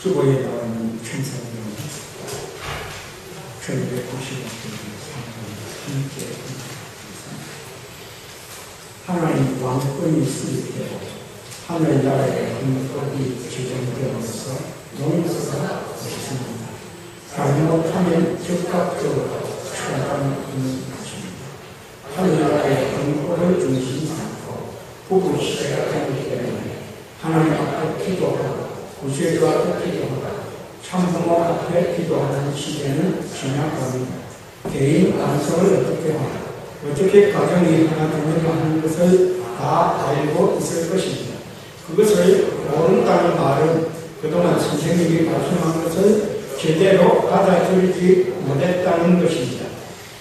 주보에 나와 있는 천사님은 1995년 함께 하나님 왕권이 수립되고 하늘나라의 헌법이 제정되어서 용서가 있습니다. 잘못하면 즉각적으로 처단하는 것입니다. 하늘나라의 헌법을 중심이 삼고 부부 시대가 되기 때문에 하나님 앞에 기도하고 구세주 앞에 기도하고 참부모 앞에 기도하는 시대는 지나갑니다. 개인 완성을 어떻게 하고 어떻게 가정이 하나 되는가 하는 것을 다 알고 있을 것입니다. 그것을 모른다는 말은 그동안 선생님이 말씀한 것을 제대로 받아들이지 못했다는 것입니다.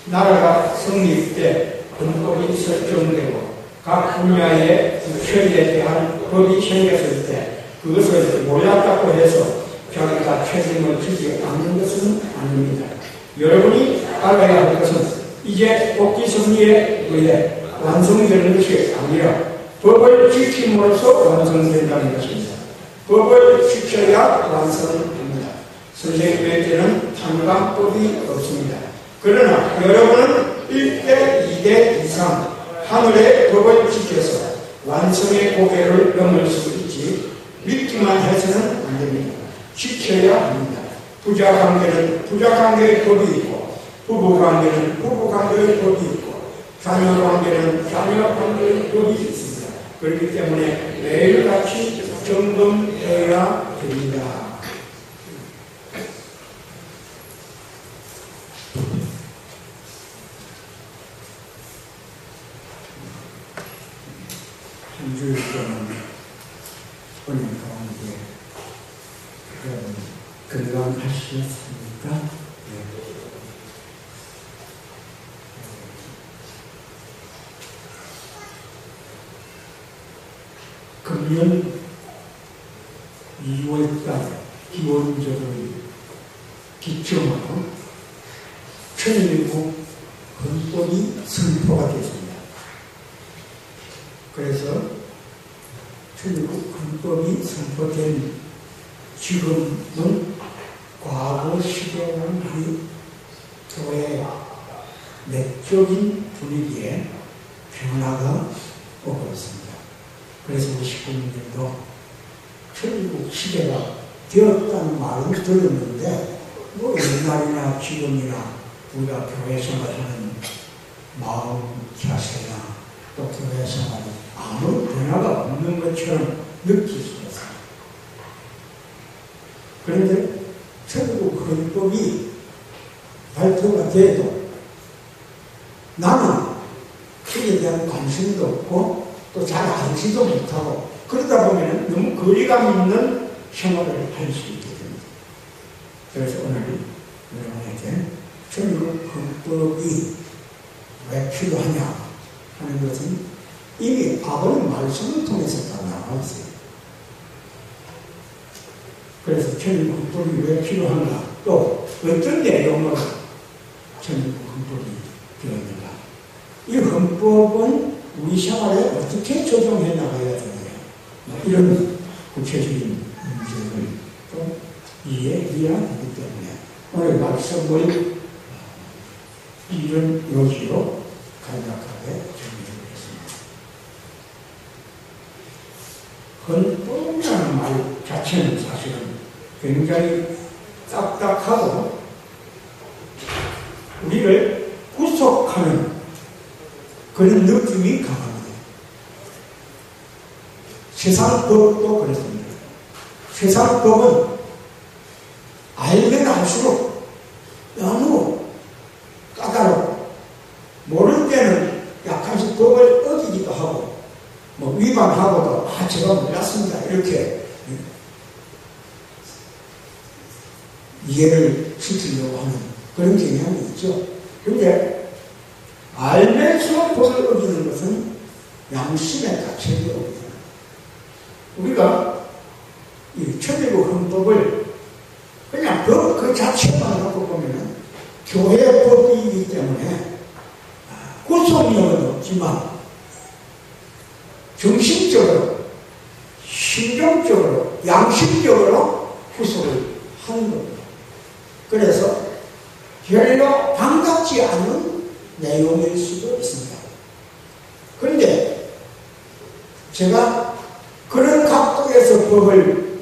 나라가 성립돼 헌법이 설정되고 각 분야의 처리에 대한 법이 생겼을 때 그것을 몰랐다고 해서 자기가 책임을 지지 않는 것은 아닙니다. 여러분이 알아야 할 것은 이제 복지 승리에 의해 완성되는 것이 아니라 법을 지킴으로써 완성된다는 것입니다. 법을 지켜야 완성됩니다. 선생님에게는 탄광법이 없습니다. 그러나 여러분은 1대 2대 이상 하늘의 법을 지켜서 완성의 고개를 넘을 수 있지 믿기만 해서는 안 됩니다. 지켜야 합니다. 부자관계는 부자관계의 법이 있고 부부관계는 부부관계의 법이 있고 자녀관계는 자녀관계의 법이 있습니다. 그렇기 때문에 매일같이 점검해야 됩니다. 한 주일 동안 은행 가운데 건강하셨습니까? 네. 금년 2월달 기원절을 기점으로 천일국 헌법이 선포가 됐습니다. 그래서 천일국 헌법이 선포된 지금은 과거 시대와는 달리 교회의 내적인 분위기에 변화가 오고 있습니다. 그래서 우리 식구님들도 천일국 시대가 되었다는 말은 들었는데 뭐 옛날이나 지금이나 우리가 교회 생활하는 마음 자세나 또 교회 생활에 아무 변화가 없는 것처럼 느낄 수 있습니다. 그런데 천일국 헌법이 발표가 돼도 나는 그에 대한 관심도 없고 또 잘 알지도 못하고 그러다 보면 너무 거리감 있는 생활을 할 수 있게 됩니다. 그래서 오늘 여러분에게 천일국 헌법이 왜 필요하냐 하는 것은 이미 아버님 말씀을 통해서 다 나와 있어요. 그래서 천일국 헌법이 왜 필요한가 또 어떤 내용으로 천일국 헌법이 되었는가 이 헌법은 우리 생활에 어떻게 적용해 나가야 되느냐 이런 구체적인 문제를 또 이해해야 하기 때문에 오늘 말씀을 이런 요지로 간략하게 정리해보겠습니다. 헌법이라는 말 자체는 사실은 굉장히 딱딱하고 우리를 구속하는 그런 느낌이 강합니다. 세상 법도 그렇습니다. 세상 법은 알면 알수록 너무 까다롭고 모를 때는 약간씩 법을 어기기도 하고 뭐 위반하고도 제가 몰랐습니다 이렇게 이해를 시키려고 하는 그런 경향이 있죠. 그런데 알면서 법을 어기는 것은 양심의 가책이 옵니다. 우리가 이 천일국 헌법을 그냥 법 그 자체만 놓고 보면 교회 법이기 때문에 구속력은 없지만 정신적으로, 심정적으로, 양심적으로 구속을 하는 겁니다. 그래서 별로 반갑지 않은 내용일 수도 있습니다. 그런데 제가 그런 각도에서 법을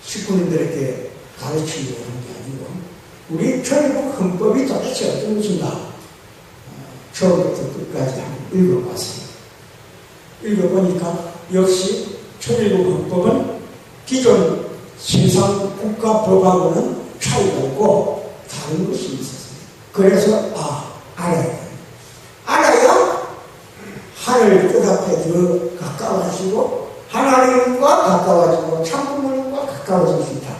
식구님들에게 가르치려고 하는 게 아니고 우리 천국 헌법이 도대체 어떤 것인가 처음부터 끝까지 한번 읽어봤습니다. 읽어보니까 역시 천국 헌법은 기존 세상 국가법하고는 차이가 있고 다른 것이 있었습니다. 그래서 알아야 하늘 뜻 앞에 더 가까워지고 하나님과 가까워지고 참부모님과 가까워질 수 있다.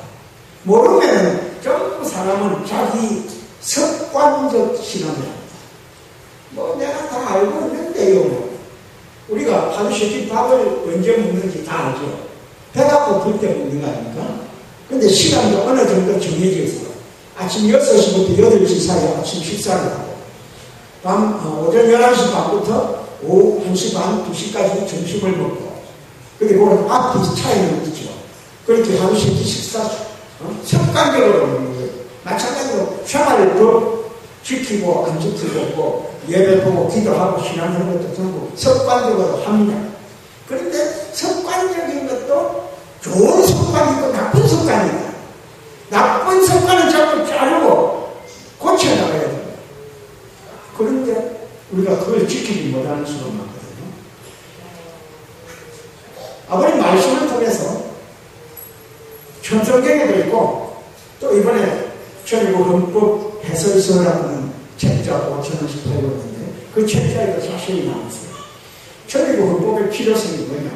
모르면 전부 사람은 자기 습관적 신앙을 합니다. 내가 다 알고 있는데요. 우리가 하루씩 밥을 언제 먹는지 다 알죠. 배가 고플 때 먹는 거 아닙니까? 근데 시간도 어느 정도 정해져 있어요. 아침 6시부터 8시 사이에 아침 식사를 하고 오전 11시 반부터 오후 1시 반, 2시까지 점심을 먹고 그리고 앞이 차이는 있죠. 그렇게 하루씩 식사 습관적으로 먹는 거예요. 마찬가지로 생활도 지키고 안 지키고 예배 보고 기도하고 신앙하는 것도 전부 습관적으로 합니다. 그런데 습관적인 것도 좋은 습관이 있고 나쁜 습관이 있다. 나쁜 습관은 자꾸 자르고 고쳐나가야 됩니다. 그런데 우리가 그걸 지키지 못하는 수가 많거든요. 아버님 말씀을 통해서 천성경에도 있고 또 이번에 천일국 헌법 해설서라는 책자고 5,000원씩 팔고 있는데 그 책자에도 자세히 나왔어요. 천일국 헌법의 필요성이 뭐냐?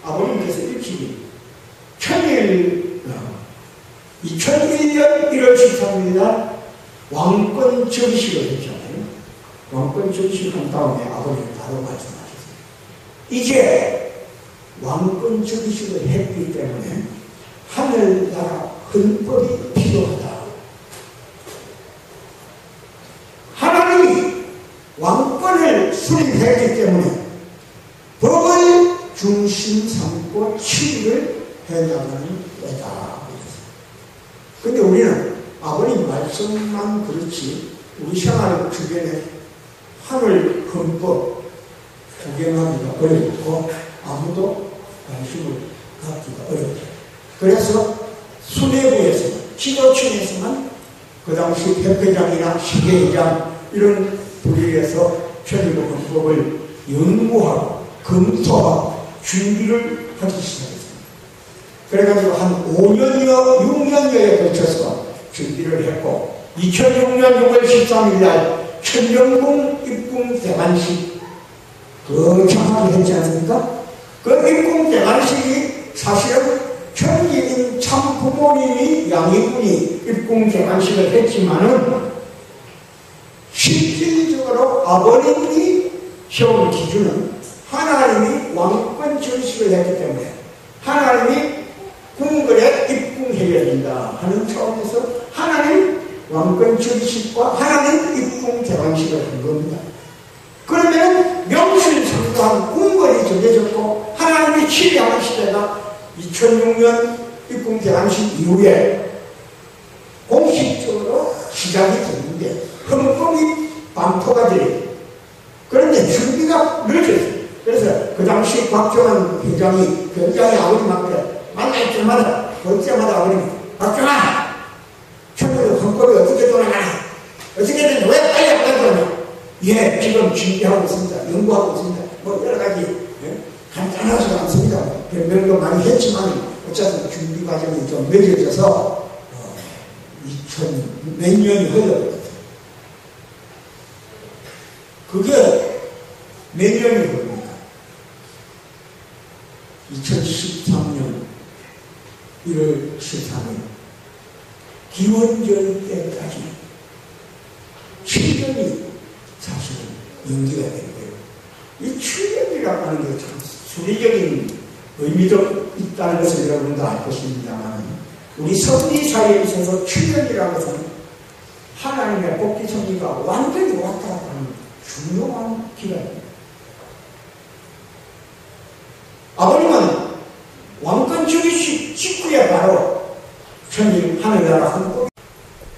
아버님께서 일찍이 2001년 1월 13일날 왕권 정식을 했잖아요. 왕권 정식을 한 다음에 아버님이 바로 말씀하셨어요. 이제 왕권 정식을 했기 때문에 하늘나라 헌법이 필요하다. 하나님이 왕권을 수립했기 때문에 법을 중심 삼고 치유를 해나가는 때다. 근데 우리는 아버님 말씀만 그렇지 우리 생활 주변에 하늘 헌법 구경하기가 어렵고 아무도 관심을 갖기가 어렵다. 그래서 수뇌부에서는 지도층에서만 그 당시 협회장이나 시계회장 이런 부류에서 천일국 헌법을 연구하고 검토하고 준비를 하기 시작했습니다. 그래가지고 한 5년여 6년여에 걸쳐서 준비를 했고 2006년 6월 13일 날 천정궁 입궁 대관식 정확하게 했지 않습니까? 그 입궁 대관식이 사실은 천지인 참 부모님이 양희군이 입궁 대관식을 했지만은 실질적으로 아버님이 세운 기준은 하나님이 왕권 전식을 했기 때문에 하나님이 궁궐에 입궁해야 된다 하는 차원에서 하나님 왕권 전식과 하나님 입궁 대관식을 한 겁니다. 그러면 명실상부한 궁궐이 정해졌고 하나님이 치리하는 시대가 2006년 입궁 대관식 이후에 공식적으로 시작이 됐는데 헌법이 반포가 돼요. 그런데 준비가 늦었어요. 그래서 그 당시 박정환 회장이 아버님한테 만날 때마다 볼 때마다 아버님 박정환 천국 헌법이 어떻게 돌아가나 어떻게든 왜 빨리 안 가거냐. 예, 지금 준비하고 있습니다. 연구하고 있습니다. 뭐 여러 가지 간단하지 않습니다. 변명도 많이 했지만 어차피 준비 과정이 좀 늦어져서 2000 몇 년이 흘러버렸어요. 그게 몇 년이 흘러버립니까? 2013년 1월 13일 기원절 때까지 7년이 사실은 연기가 된 거예요. 이 7년이라고 하는 게 참 수리적인 의미도 있다는 것을 여러분도 알 것입니다만 우리 섭리사에 있어서 7년이라는 것은 하나님의 복귀 섭리가 완전히 왔다 갔다 하는 중요한 기간입니다. 아버님은 왕권 즉위식 직후에 바로 우리나라 한국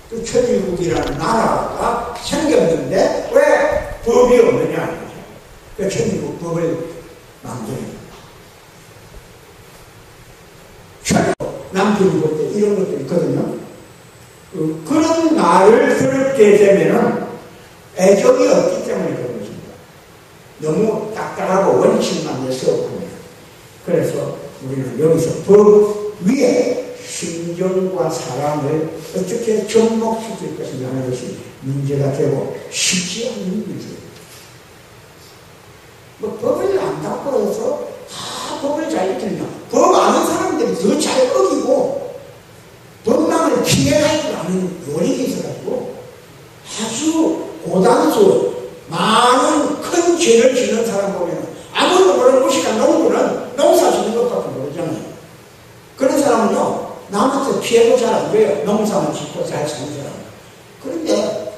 또 천일국이라는 나라가 생겼는데 왜 법이 없느냐? 그 천일국 법을 만드는 남편국 때 이런 것도 있거든요. 그런 말을 들을 때 되면은 애정이 없기 때문에 그런 것입니다. 너무 딱딱하고 원칙만 내세웠군요. 그래서 우리는 여기서 법 위에 신정과 사랑을 어떻게 접목시킬 것인가 하는 것이 문제가 되고 쉽지 않은 문제입니다. 뭐 법을 안다고 해서 다 법을 잘 지키냐? 법 아는 사람들이 더 잘 어기고 법망을 피해가지 않은 요령이 있어가지고 아주 고단수 많은 큰 죄를 지는 사람 보면 아무도 모르는 무식한 농부는 농사 짓는 것밖에 모르잖아요. 그런 사람은요 남한테 피해도 잘 안 돼요. 농사만 짓고 잘 사는 사람. 그런데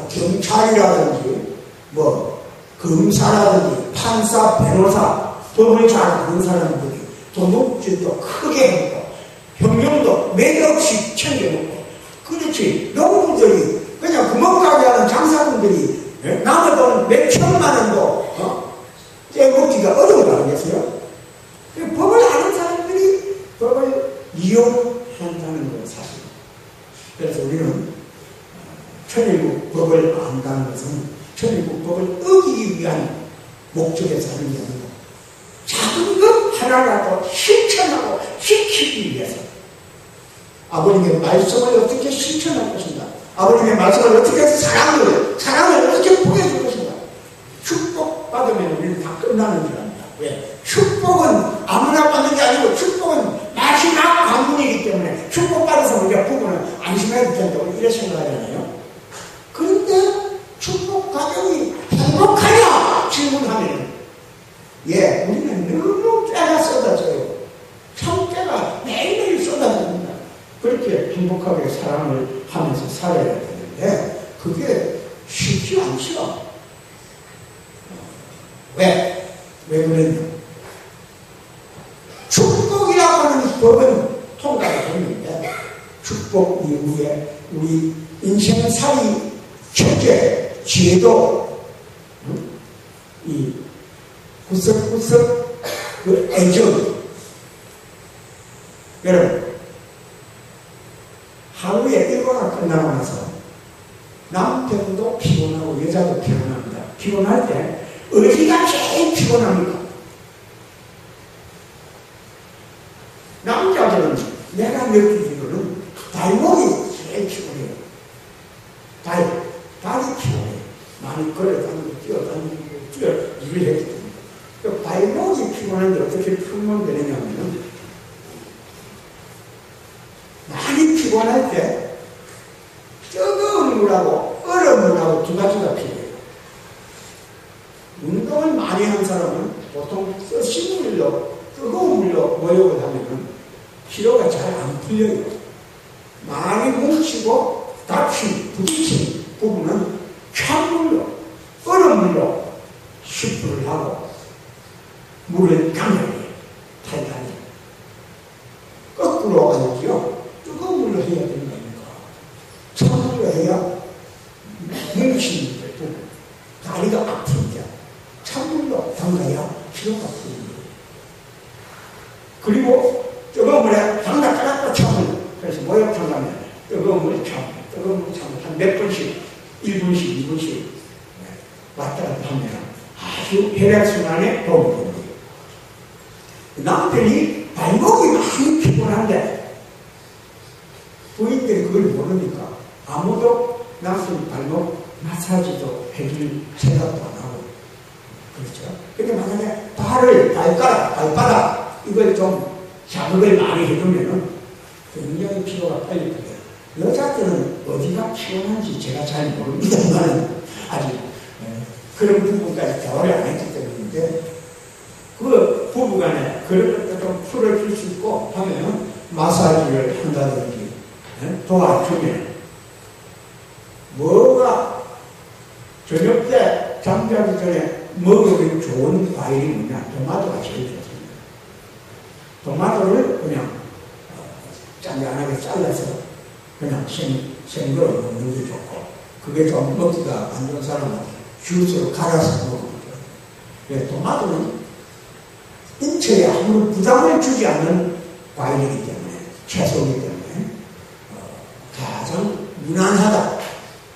경찰이라든지 뭐 검사라든지 판사, 변호사 법을 잘 아는 사람들이 도둑질도 크게 하고 형령도 매력씩 챙겨놓고 그렇지 농부들이 그냥 구멍가게 하는 장사꾼들이 남의 돈 몇 천만 원도 떼먹기가 어려운 거 아니겠어요? 법을 아는 사람들이 법을 이용한다는 건 사실입니다. 그래서 우리는 천일국 법을 안다는 것은 천일국 법을 어기기 위한 목적에서 하는 게 아니고 작은 것 하나라도 실천하고 지키기 위해서 아버님의 말씀을 어떻게 실천할 것인가? 아버님의 말씀을 어떻게 사랑을 어떻게 보여줄 것인가? 축복받으면 우리는 다 끝나는 줄 압니다. 왜? 축복은 아무나 받는 게 아니고 축복은 마지막 관문이기 때문에 축복받아서 우리가 부부는 안심해도 된다고 이렇게 생각하잖아요. 그런데 축복 가정이 행복하냐? 질문하면 우리는 너무 깨가 쏟아져요. 성깨가 매일매일 쏟아집니다. 그렇게 행복하게 사랑을 하면서 살아야 되는데 그게 쉽지 않죠. 왜 그러냐? 축복이라고 하는 법은 통과가 됐는데 축복 이후에 우리 인생살이 첫째 지혜도 이 구석구석 그 애정. 여러분 하루에 일과가 끝나고 나서 남편도 피곤하고 여자도 피곤합니다. 피곤할 때 어디가 제일 피곤합니까? 남자들은 내가 느끼기로는 발목이 제일 피곤해요. 다리 피곤해요. 많이 걸어다니고 뛰어다니고 일을 했기 때문에. 그 발목이 피곤한데 어떻게 풀면 되느냐면 많이 피곤할 때 뜨거운 물하고 얼음 물하고 두 가지가 필요해요. 운동을 많이 한 사람은 보통 쓰신 물로 뜨거운 물로 모욕을 하면 피로가 잘 안 풀려요. 많이 뭉치고 다친, 부딪힌 부분은 찬물로 얼음물로 습부를 하고 물을 강하게 달달히 거꾸로 하지요. 뜨거운 물로 해야 되는 거 아닙니까? 찬물로 해야 뭉친 부분, 다리가 아픈데 찬물로 담가야 피로가 풀립니다. 그리고 뜨거운 물에 담가 깔았다 찬물. 그래서 모욕탕 가면 뜨거운 물에 뜨거운 물에 한 몇 번씩 1분씩 2분씩 왔다 갔다 하면 아주 혈액순환에 도움이 됩니다. 남편이 발목이 많이 피곤한데 부인들이 그걸 모르니까 아무도 남편 발목 마사지도 해줄 생각도 안 하고 그렇죠. 근데 만약에 발바닥 이걸 좀 자극을 많이 해주면은 굉장히 피로가 빨리 풀려요. 여자들은 어디가 피곤한지 제가 잘 모릅니다만 아직 그런 부분까지 대화를 안 했기 때문인데 그 부부간에 그런 것도 좀 풀어줄 수 있고 하면 마사지를 한다든지 도와주면 뭐가 저녁 때 잠자기 전에 먹으면 좋은 과일이 뭐냐? 토마토가 제일 좋습니다. 토마토를 그냥 짠짠하게 잘라서 그냥 생거로 먹는 게 좋고, 그게 좀 먹기가 안 좋은 사람은 주스로 갈아서 먹는 거죠. 토마토는 인체에 아무런 부담을 주지 않는 과일이기 때문에, 채소이기 때문에 가장 무난하다.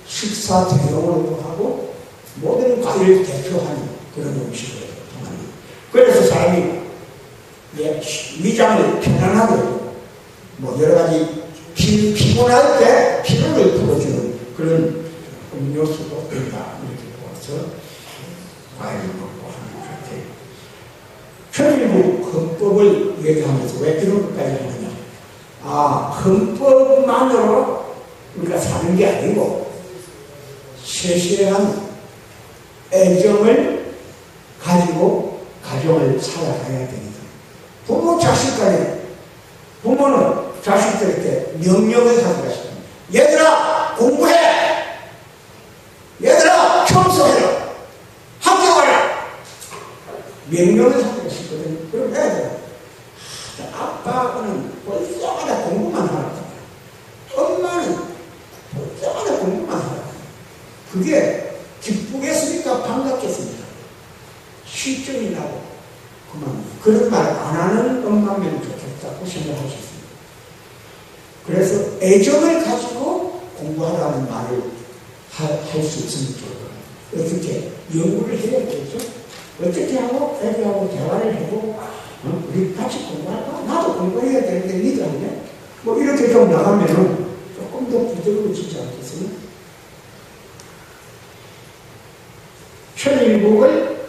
식사 대용으로도 하고 모든 과일을 대표하는 그런 음식이에요. 토마토. 그래서 사람이 위장을 편안하게 뭐 여러 가지 피곤할 때 피로를 풀어주는 그런 음료수도 된다. 이렇게 보아서 과일을 먹고 하는 것같아요. 천일국 헌법을 얘기하면서 왜 이런 것까지 하느냐. 헌법만으로 우리가 사는 게 아니고 세세한 애정을 가지고 가정을 살아가야 됩니다. 부모 자식 간에, 부모는 자식들에게 명령을 하는 것입니다. 얘들아 공부해! 얘들아 청소해라! 학교 가라! 명령을 하는 것이거든요. 그럼 해야 돼요. 아빠는 벌써마다 공부만 하라고 합니다. 엄마는 벌써마다 공부만 하라고 합니다. 그게 기쁘겠습니까? 반갑겠습니까? 실증이 나고 그만 그런 말 안 하는 엄마면 좋겠다고 생각할 수 있습니다. 그래서 애정을 가지고 공부하라는 말을 할 수 있으면 좋을 겁니다. 어떻게 연구를 해야겠죠? 어떻게 하고 애들하고 대화를 해보고 우리 같이 공부할까? 나도 공부해야 되는데 니도 하냐? 뭐 이렇게 좀 나가면은 조금 더 부드러워지지 않겠어요?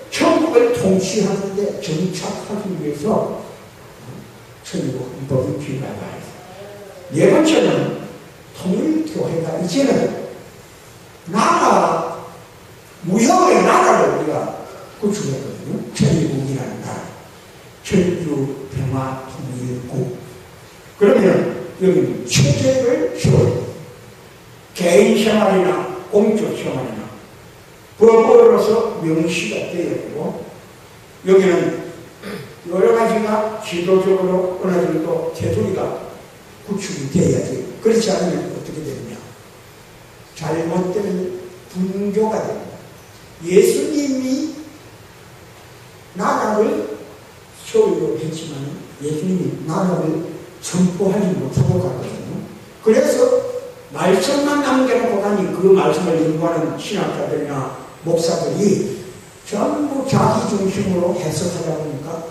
천국을 통치하는데 정착하기 위해서 천국 헌법이 필요하다. 네 번째는 통일교회가 이제는 무형의 나라를 우리가 구축했거든요. 천일국이라는 나라. 천주 평화 통일국. 그러면 여기는 체제를 세워요. 개인 생활이나 공적 생활이나 법으로서 명시가 되어야 되고, 여기는 여러 가지가 지도적으로 어느 정도 테두리가 구축이 되어야지. 그렇지 않으면 어떻게 되느냐. 잘못되면 분교가 됩니다. 예수님이 나라를 세우려고 했지만 예수님이 나라를 선포하지 못하고 갔거든요. 그래서 말씀만 남겨놓고 가니 그 말씀을 연구하는 신학자들이나 목사들이 전부 자기 중심으로 해석하다 보니까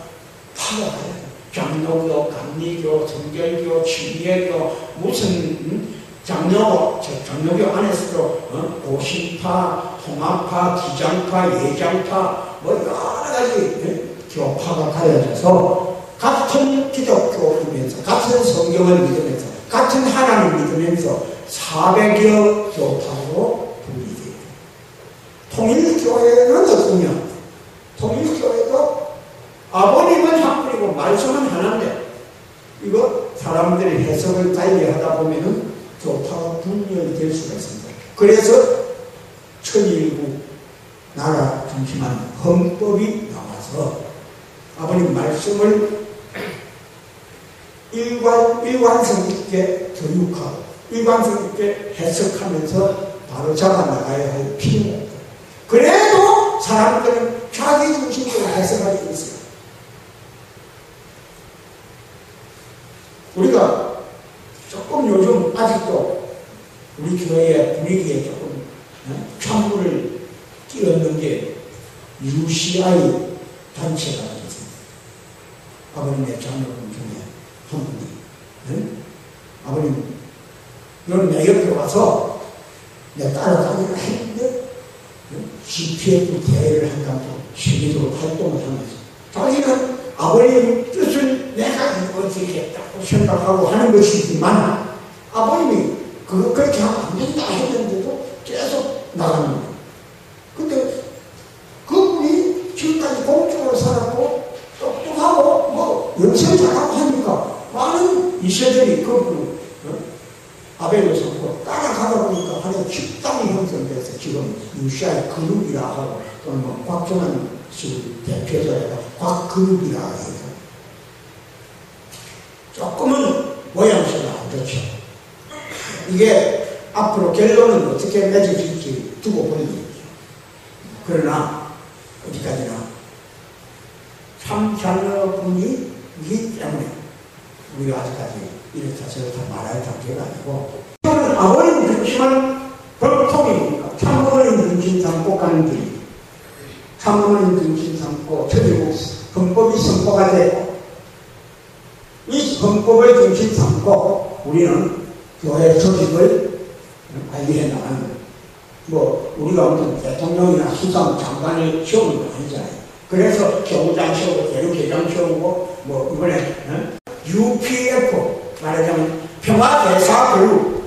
파가 가요. 장로교, 감리교, 성결교, 진예교, 무슨 장로교 안에서도 고신파, 통합파, 기장파, 예장파 뭐 여러 가지 교파가 가려져서 같은 기독교이면서 같은 성경을 믿으면서 같은 하나님을 믿으면서 400여 교파로 분리돼요. 통일교회는 어떠냐? 통일교회도 아버님은 한 분이고 말씀은 하나인데 이거 사람들이 해석을 달리 하다 보면은 교파가 분열될 수가 있습니다. 그래서 천일국 나라 중심한 헌법이 나와서 아버님 말씀을 일관성 있게 교육하고 일관성 있게 해석하면서 바로 잡아나가야 할 필요가 있다. 그래도 사람들은 자기 중심으로 해석할 수 있어요. 우리가 조금 요즘 아직도 우리 교회의 분위기에 조금 찬물을 끼얹는 게 UCI 단체가 있습니다. 아버님의 자녀분 중에 한 분이 아버님 너는 내 옆에 와서 내 따라다니라 했는데 GPF 대회를 한다고 세계적으로 활동을 하면서 자기는 아버님의 뜻을 내가 이루어지겠다고 생각하고 하는 것이지만 아버님이 그렇게 하면 안 된다 했는데도 계속 나가는 거예요. 근데 그분이 지금까지 공적으로 살았고 똑똑하고 뭐 연습 잘하고 하니까 많은 이세들이 그분을 아벨로 삼고 따라가다 보니까 하나의 집단이 형성돼서 지금 UCI 그룹이라 하고 또는 뭐 곽정환 씨 대표자가 곽그룹이라 해서 조금은 모양새가 안 좋죠. 이게 앞으로 결론은 어떻게 맺어질지 두고 보는 거죠. 그러나 어디까지나 참 자녀분이 있기 때문에 우리가 아직까지 이렇다 저렇다 말할 단계가 아니고, 저는 아버님 중심은 법통이니까 참어머님 중심 삼고 가는 길이, 참어머님 중심 삼고 천리국 헌법이 선포가 되고, 이 헌법을 중심 삼고 우리는 교회 조직을 관리해 나가는, 우리가 무슨 대통령이나 수상 장관을 세우는 건 아니잖아요. 그래서 교구장 세우고 대륙회장 세우고 이번에 UPF 말하자면 평화대사 그룹,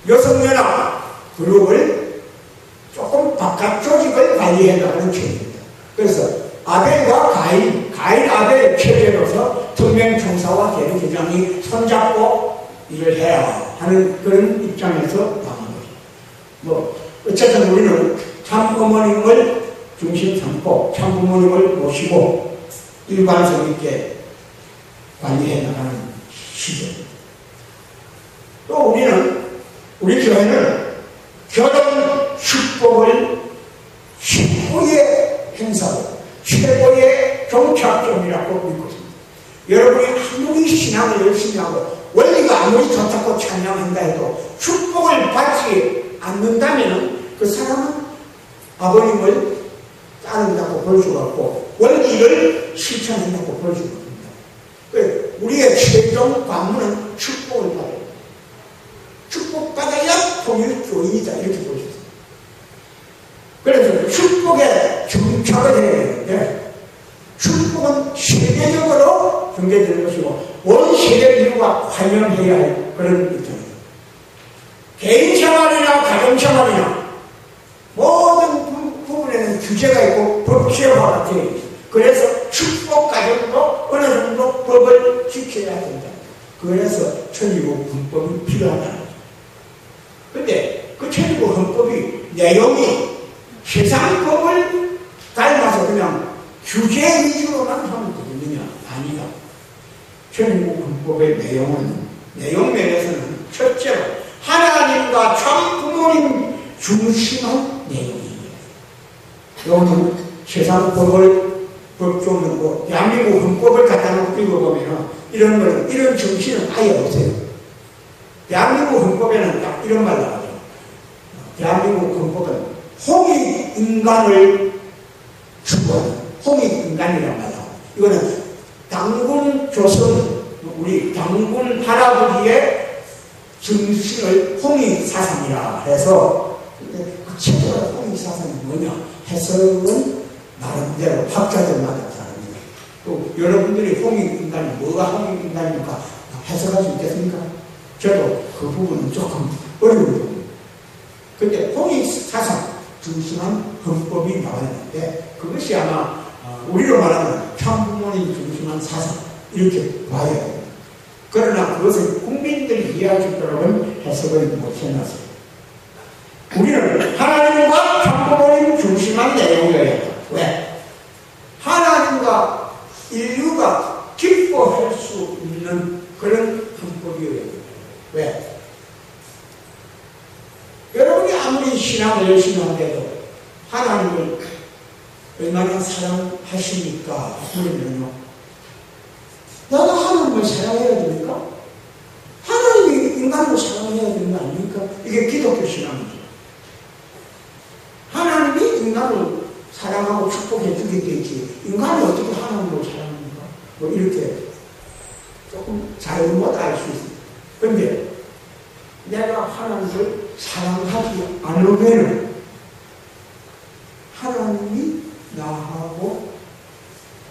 여성연합 그룹을 조금 바깥 조직을 관리해 나가는 체제입니다. 그래서 아벨과 가인 아벨 체제로서 특명청사와 대륙회장이 손잡고 일을 해야 하는 그런 입장에서 나온 거죠. 어쨌든 우리는 참어머님을 중심 삼고 참부모님을 모시고 일관성 있게 관리해 나가는 시대입니다. 또 우리 교회는 결혼 축복을 최고의 행사로, 최고의 종착점이라고 믿고 있습니다. 여러분이 아무리 신앙을 열심히 하고 원리가 아무리 좋다고 찬양한다 해도 축복을 받지 않는다면 그 사람은 아버님을 따른다고 볼 수가 없고 원리를 실천한다고 볼 수가 없습니다. 우리의 최종 관문은 축복을 받아요. 축복받아야 통일교인이다 이렇게 볼 수 있습니다. 그래서 축복에 정착을 해야 되는데, 축복은 세계적으로 전개되는 것이고 온 세계 인류가 관여해야 할 그런 입장입니다. 개인 생활이나 가정 생활이나 모든 부분에는 규제가 있고 법제화가 되어 있습니다. 그래서 축복 가정도 어느 정도 법을 지켜야 된다. 그래서 천리국 헌법이 필요하다는 거죠. 근데 그 천리국 헌법이 내용이 세상 법을 닮아서 그냥 규제 위주로만 하면 되겠느냐? 아니다. 천리국 헌법의 내용 면에서는 첫째로 하나님과 참 부모님 중심한 내용입니다. 여러분 세상 법조는 대한민국 헌법을 갖다 놓고 읽어보면 이런 정신은 아예 없어요. 대한민국 헌법에는 딱 이런 말 나오죠. 대한민국 헌법은 홍익인간을 추구하는 홍익인간이란 말 나와요. 이거는 당군 조선, 우리 당군 할아버지의 정신을 홍익사상이라 해서, 최고의 홍익사상이 뭐냐? 해석은 나름대로 학자들마다 다릅니다. 또 여러분들이 홍익인간이 뭐가 홍익인간입니까? 해석할 수 있겠습니까? 저도 그 부분은 조금 어려운 부분입니다. 근데 홍익사상 중심한 헌법이 나왔는데 그것이 아마 우리로 말하면 참부모님 중심한 사상 이렇게 봐야 됩니다. 그러나 그것을 국민들이 이해할 수 있도록은 해석을 못 해놨어요. 우리는 하나님과 참부모님 중심한 내용이어야 한다. 왜? 하나님과 인류가 기뻐할 수 있는 그런 헌법이어야 됩니다. 왜? 여러분이 아무리 신앙을 열심히 한데도 하나님을 얼마나 사랑하십니까? 그러면요, 나도 하나님을 사랑해야 됩니까? 하나님이 인간을 사랑해야 되는 거 아닙니까? 이게 기독교 신앙이죠. 하나님이 인간을 사랑하고 축복해 주겠지, 인간이 어떻게 하나님을 사랑합니까? 이렇게 조금 잘못 알 수 있습니다. 그런데 내가 하나님을 사랑하지 않으면 하나님이 나하고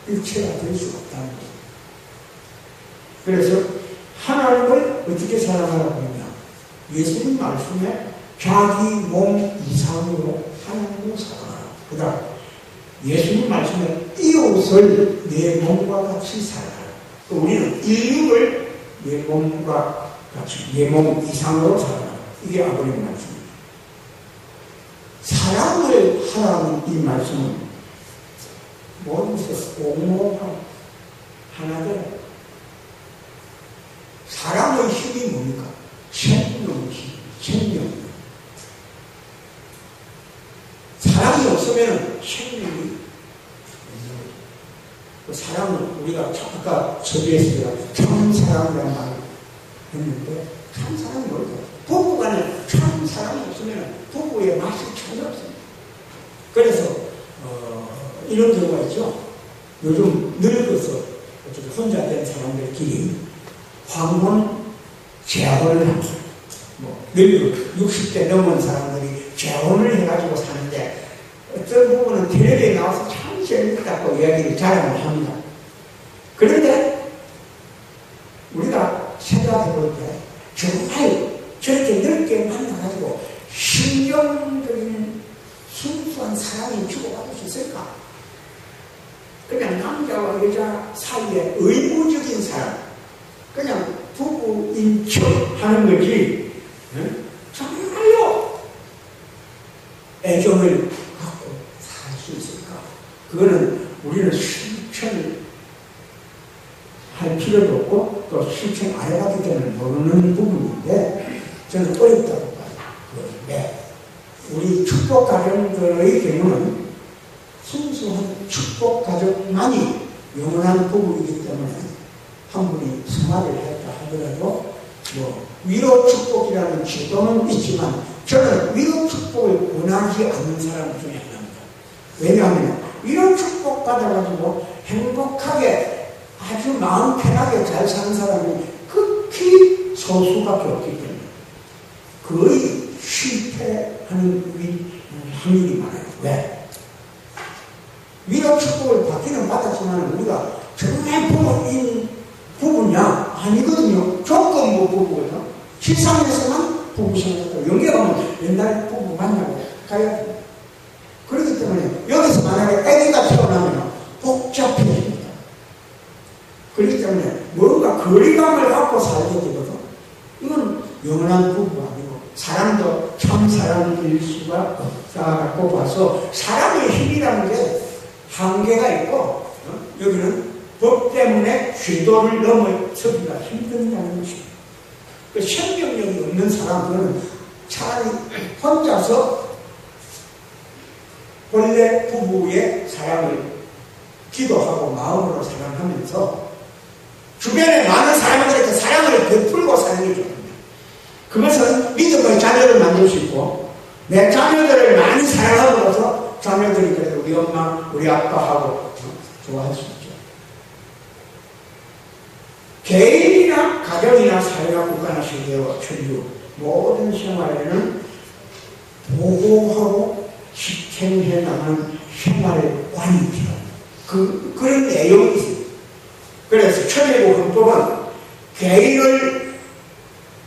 일체가 될 수 없다는 거예요. 그래서 하나님을 어떻게 사랑하라고 했냐? 예수님 말씀에 자기 몸 이상으로 하나님을 사랑하라. 그 다음 예수님 말씀에 이웃을 내 몸과 같이 사랑하라. 우리는 인류를 내 몸과 같이 내 몸 이상으로 사랑하라. 이게 아버님 말씀입니다. 사랑을 하라는 이 말씀은 모든 것에 옹호하고 하나되 사랑의 힘이 뭡니까? 그 사랑을 우리가 아까 서두에서 제가 참사랑이라는 말을 했는데 참사랑이 뭘까요? 부부간에 참사랑이 없으면 부부의 맛이 전혀 없습니다. 그래서 이런 경우가 있죠. 요즘 늙어서 혼자 된 사람들끼리 황혼 재혼을 합니다. 늙어 60대 넘은 사람들이 재혼을 해가지고 사는데 어떤 부분은 텔레비에 나와서 참 재밌다고 이야기를 자랑을 합니다. 그런데 우리가 생각해 볼 때 정말 저렇게 넓게 만나가지고 신경적인 순수한 사랑이 주고받을 수 있을까? 그냥 남자와 여자 사이에 의무적인 사랑, 그냥 부부인 척 하는 거지, 정말로 애정을 갖고 살 수 있을까? 그거는 우리는 실천을 할 필요도 없고 또 실천 안 해봤기 때문에 모르는 부분인데 저는 어렵다고 봐요. 그런데 우리 축복 가정들의 경우는 순수한 축복 가족만이 영원한 부부이기 때문에 한 분이 생활을 했다 하더라도 위로 축복이라는 제도는 있지만 저는 위로 축복을 원하지 않는 사람 중에 하나입니다. 왜냐하면 위로 축복 받아가지고 행복하게 아주 마음 편하게 잘 사는 사람이 극히 소수밖에 없기 때문에 거의 실패하는 확률이 많아요. 왜? 위로 축복을 받기는 받았지만 우리가 정말 부부냐? 아니거든요. 조건부 부부거든요. 실상에서만 부부 생각하고 연결하면 옛날 부부 만나고 가야 됩니다. 그렇기 때문에 여기서 만약에 아기가 태어나면 복잡해집니다. 그렇기 때문에 뭔가 거리감을 갖고 살게 되거든. 이건 영원한 부부가 아니고 사랑도 참 사랑일 수가 없다고 봐서 사랑의 힘이라는 게 한계가 있고 여기는 법 때문에 궤도를 넘어서기가 힘든다는 것입니다. 그 생명력이 없는 사람들은 차라리 혼자서 본래 부부의 사랑을 기도하고 마음으로 사랑하면서 주변에 많은 사람들에게 사랑을 베풀고 사는 게 좋습니다. 그것은 믿음의 자녀를 만들 수 있고 내 자녀들을 많이 사랑함으로써 자녀들이 그래도 우리 엄마, 우리 아빠하고 좋아할 수 있죠. 개인이나 가정이나 사회나 국가나 세계와 천주 모든 생활에는 보호하고 실행해 나가는 생활관이 필요합니다. 그런 내용이 있습니다. 그래서 천일국 헌법은 개인을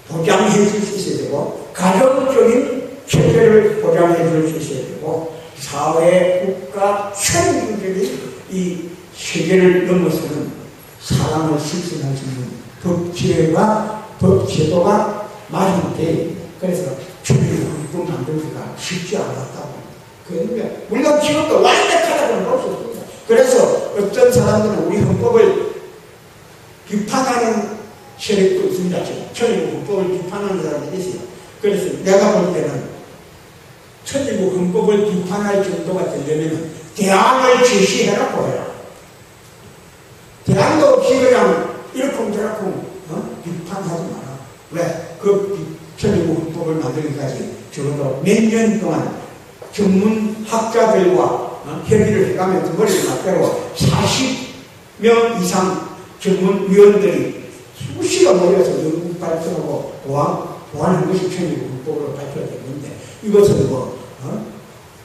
보장해 줄 수 있어야 되고 가정적인 체제를 보장해 줄 수 있어야 되고 사회, 국가, 천주적인 이 세계를 넘어서는 사람을 실천할 수 있는 법제와 법제도가 마련되어 있습니다. 그래서 천일국 헌법 만들기가 쉽지 않았다고. 그런데 물론 지금도 완벽하다고는 볼 수 없습니다. 그래서 어떤 사람들은 우리 헌법을 비판하는 세력도 있습니다. 천일국 헌법을 비판하는 사람들이 있어요. 그래서 내가 볼 때는 천일국 헌법을 비판할 정도가 되려면 대안을 제시해라고 해라. 대안도 없이 그냥 이러쿵저러쿵 비판하지 마라. 왜? 그 천일국 헌법을 만들기까지 적어도 몇 년 동안 전문학자들과 협의를 해가면서 머리를 맞대고 40명 이상 전문위원들이 수시가 모여서 연구 발표하고 보완한 것이 천일국 헌법으로 발표됐는데 이것은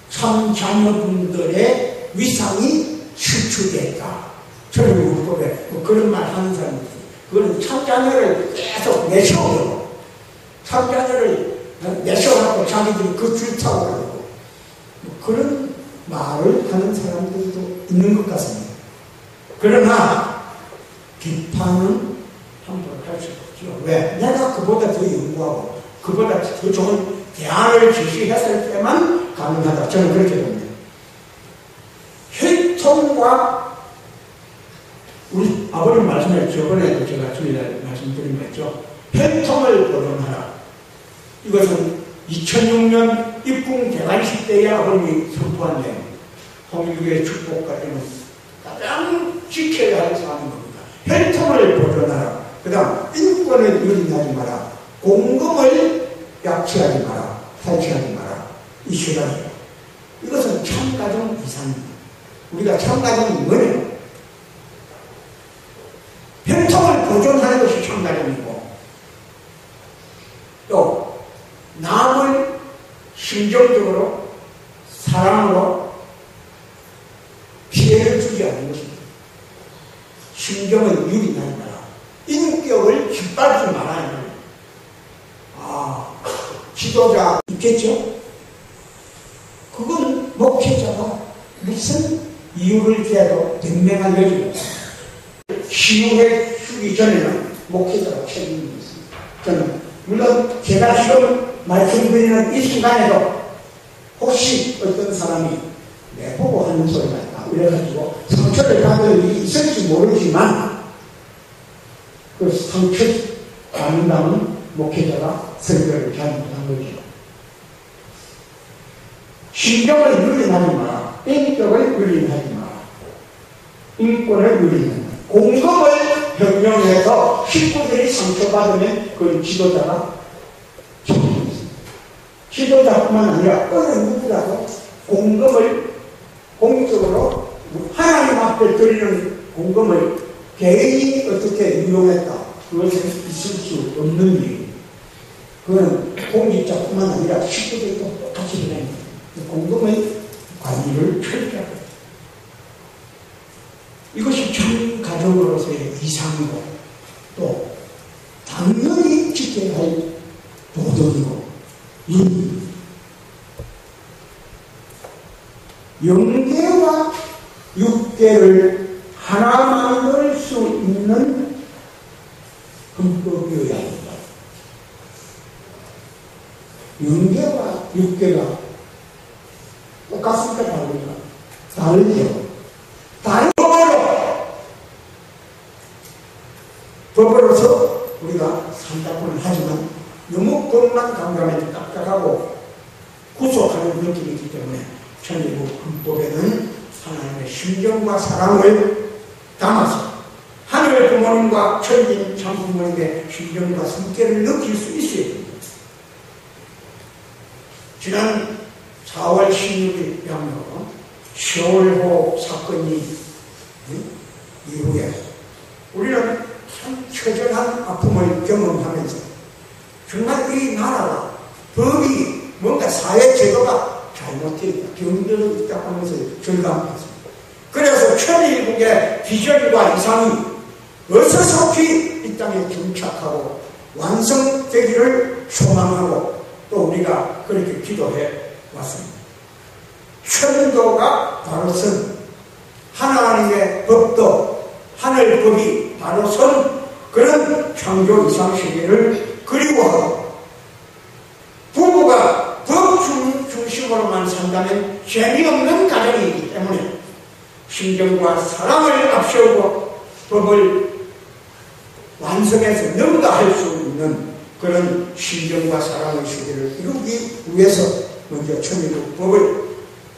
참 자녀분들의 위상이 실추됐다. 천일국 헌법에 그런 말 하는 사람이 있어요. 그거는 참 자녀를 계속 내세우려고 참 자녀를 내세워갖고 자기들이 그 줄 타고 가려고 그런 말을 하는 사람들도 있는 것 같습니다. 그러나 비판은 함부로 할 수 없죠. 왜? 내가 그보다 더 연구하고 그보다 더 좋은 대안을 제시했을 때만 가능하다. 저는 그렇게 봅니다. 혈통과 우리 아버님 말씀에 저번에도 제가 주일날 말씀드린 거 있죠. 혈통을 보존하라. 이것은 2006년 입궁 대관식 때에 아버님이 선포한 내용. 홍일국의 축복까지는 가장 지켜 인권을 유린하지 마라. 공금을 약취하지 마라. 탈취하지 마라. 이 세 가지. 이것은 참가정 이상입니다. 우리가 참가정이 뭐냐? 평통을 보존하는 것이 참가정이고, 또 남을 심정적으로 사랑으로 피해를 주지 않는 것입니다. 심정을 유린하지 마라. 인격을 짓밟지 말아야 합니다. 지도자 있겠죠? 그건 목회자가 무슨 이유를 대도 변명할 여지가 없습니다. 시유해 주기 전에는 목회자가 책임이 있습니다. 저는 물론 제가 지금 말씀드리는 이 순간에도 혹시 어떤 사람이 내보고 하는 소리가 있다 이래가지고 상처를 받을 일이 있을지 모르지만 그 상처 받는다면 목회자가 설교를 잘못한 거죠. 신경을 유린하지 마라. 인격을 유린하지 마라. 인권을 유린하지 마라. 공금을 변경해서 식구들이 상처받으면 그건 지도자가 책임있습니다. 지도자뿐만 아니라 어느 누구라도 공금을 공적으로 하나님 앞에 드리는 공금을 개인이 어떻게 유용했다. 그것은 있을 수 없는 일입니다. 그건 공직자뿐만 아니라 식구들도 똑같이 해냅니다. 공금의 관리를 철저하게 합니다. 이것이 참 가정으로서의 이상이고 또 당연히 지켜야 할 도덕이고 윤리입니다. 영계와 육계를 하나 만들 수 있는 헌법이어야 합니다. 영계와 육계가 똑같습니까? 다릅니까? 다르죠. 다른 법으로서 우리가 산다고는 하지만 너무 법만 강감해도 딱딱하고 구속하는 느낌이 있기 때문에 천일국 헌법에는 하나님의 심정과 사랑을 담아서 하늘 부모님과 천진 참부모님의 심정과 성격을 느낄 수 있어야 됩니다. 지난 4월 16일 양로 세월호 사건이 이후에 우리는 참 처절한 아픔을 경험하면서 정말 이 나라가 법이 뭔가 사회 제도가 잘못되어 있다, 병들어 있다고 하면서 절감했습니다. 그래서 천일국의 비전과 이상이 어서서히 이 땅에 정착하고 완성되기를 소망하고 또 우리가 그렇게 기도해 왔습니다. 천도가 바로 선, 하나님의 법도 하늘법이 바로 선 그런 창조 이상 세계를 그리워하고 부부가 법 중심으로만 산다면 재미없는 가정이기 때문에 신정과 사랑을 앞세우고 법을 완성해서 능가할 수 있는 그런 신정과 사랑의 세계를 이루기 위해서 먼저 천일국 법을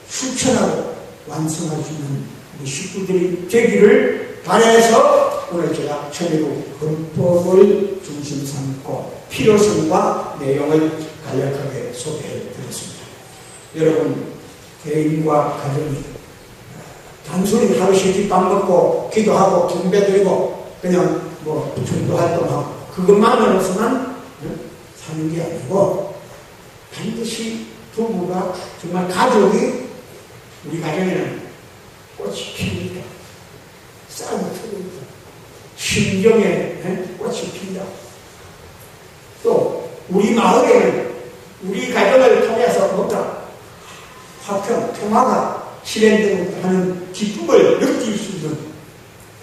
실천하고 완성할 수 있는 우리 식구들이 되기를 바라서 오늘 제가 천일국 헌법을 중심 삼고 필요성과 내용을 간략하게 소개해 드렸습니다. 여러분, 개인과 가정이 단순히 하루 세끼 밥 먹고 기도하고 경배드리고 그냥 뭐 전도 활동하고 그것만으로서는 사는 게 아니고 반드시 부부가 정말 가족이 우리 가정에는 꽃이 핍니다. 쌀이 펴집니다. 심정에 꽃이 핀다. 또 우리 마을에는 우리 가정을 통해서 뭔가 화평, 평화가 실현되고 하는 기쁨을 느낄 수 있는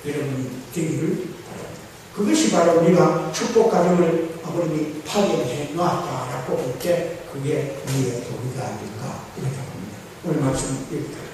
여러분이 되기를 바랍니다. 그것이 바로 우리가 축복 가정을 아버님이 파괴해 놨다라고 볼 때 그게 우리의 도리가 아닐까 이렇게 봅니다. 오늘 말씀 여기까지.